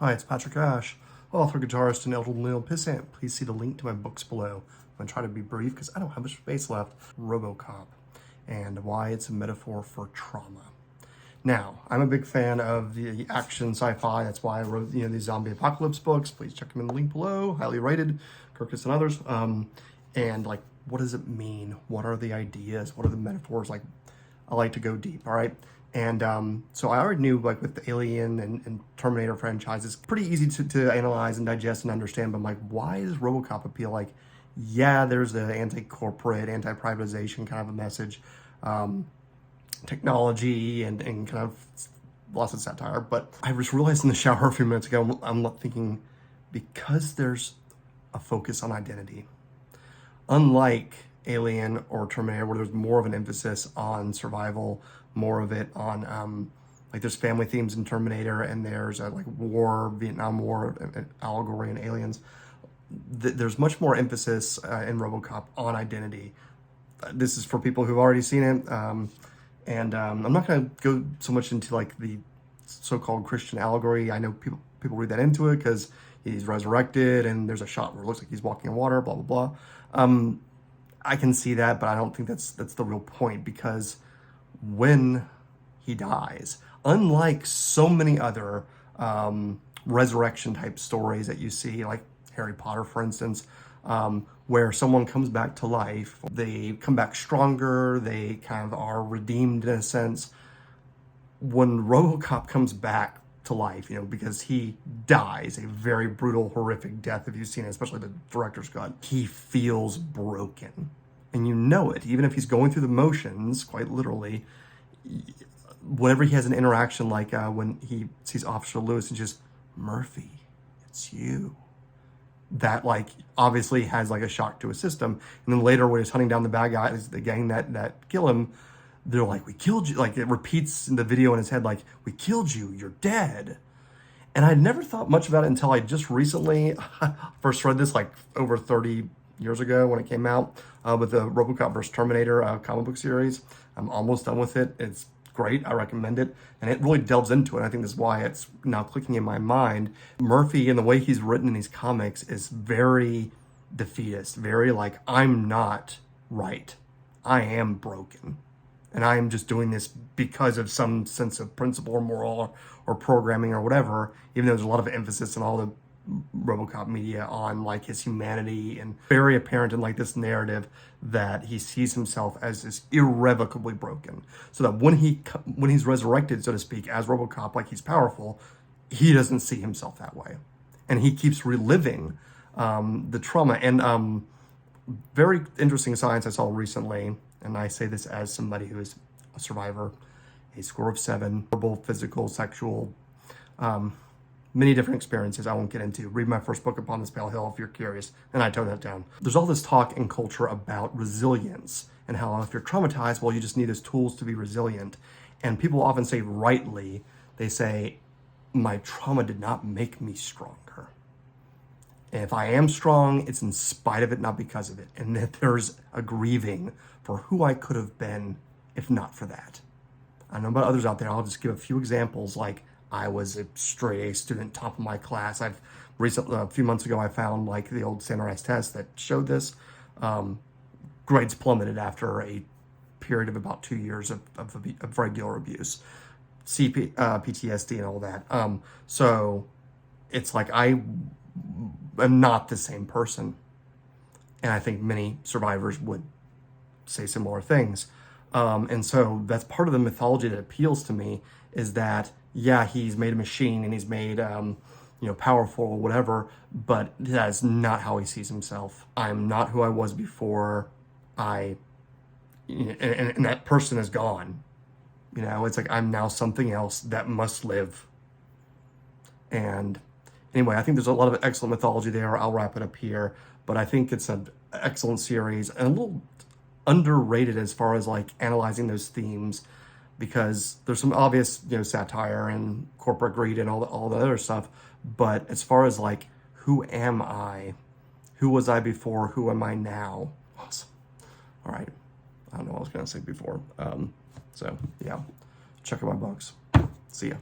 Hi, it's Patrick Ash, author, guitarist, and elderly little pissant. Please see the link to my books below. I'm going to try to be brief because I don't have much space left. Robocop, and why it's a metaphor for trauma. Now, I'm a big fan of the action sci-fi. That's why I wrote, these zombie apocalypse books. Please check them in the link below. Highly rated, Kirkus and others. And like, what does it mean? What are the ideas? What are the metaphors? Like, I like to go deep, all right? And so I already knew, like, with the Alien and Terminator franchises, pretty easy to analyze and digest and understand, but I'm like, why does Robocop appeal? Like, yeah, there's the anti-corporate, anti-privatization kind of a message, technology and kind of lots of satire, but I just realized in the shower a few minutes ago, I'm thinking, because there's a focus on identity, unlike Alien or Terminator, where there's more of an emphasis on survival, more of it on like there's family themes in Terminator, and there's like war, Vietnam War allegory in Aliens. There's much more emphasis in Robocop on identity. This is for people who've already seen it, and I'm not going to go so much into like the so-called Christian allegory. I know people read that into it because he's resurrected, and there's a shot where it looks like he's walking in water, blah blah blah. I can see that, but I don't think that's the real point, because when he dies, unlike so many other resurrection type stories that you see, like Harry Potter, for instance, where someone comes back to life, they come back stronger, they kind of are redeemed in a sense. When Robocop comes back to life, because he dies a very brutal, horrific death, if you've seen it, especially the director's cut, he feels broken. And you know it, even if he's going through the motions, quite literally. Whenever he has an interaction, like when he sees Officer Lewis and just, Murphy, it's you. That, like, obviously has like a shock to his system. And then later when he's hunting down the bad guys, the gang that kill him, they're like, we killed you. Like, it repeats in the video in his head, like, we killed you, you're dead. And I'd never thought much about it until I just recently first read this, like over 30 years ago when it came out, with the Robocop vs. Terminator comic book series. I'm almost done with it. It's great. I recommend it. And it really delves into it. I think this is why it's now clicking in my mind. Murphy, and the way he's written in these comics, is very defeatist, very like, I'm not right. I am broken. And I am just doing this because of some sense of principle or moral or programming or whatever, even though there's a lot of emphasis in all the Robocop media on like his humanity, and very apparent in like this narrative that he sees himself as this irrevocably broken, so that when he's resurrected, so to speak, as Robocop, like he's powerful, he doesn't see himself that way, and he keeps reliving the trauma. And very interesting science I saw recently, and I say this as somebody who is a survivor, a score of 7, verbal, physical, sexual, many different experiences I won't get into. Read my first book, Upon This Pale Hill, if you're curious, and I tone that down. There's all this talk in culture about resilience, and how if you're traumatized, well, you just need those tools to be resilient. And people often say, rightly, they say, my trauma did not make me stronger. And if I am strong, it's in spite of it, not because of it. And that there's a grieving for who I could have been if not for that. I don't know about others out there. I'll just give a few examples. Like, I was a straight A student, top of my class. A few months ago, I found like the old standardized test that showed this. Grades plummeted after a period of about 2 years of regular abuse, PTSD and all that. So it's like, I am not the same person. And I think many survivors would say similar things. And so that's part of the mythology that appeals to me, is that, yeah, he's made a machine and he's made, powerful or whatever, but that is not how he sees himself. I'm not who I was before and that person is gone. It's like, I'm now something else that must live. And anyway, I think there's a lot of excellent mythology there. I'll wrap it up here, but I think it's an excellent series and a little underrated as far as like analyzing those themes, because there's some obvious, satire and corporate greed and all the other stuff. But as far as like, who am I? Who was I before? Who am I now? Awesome. All right. I don't know what I was going to say before. So yeah, check out my books. See ya.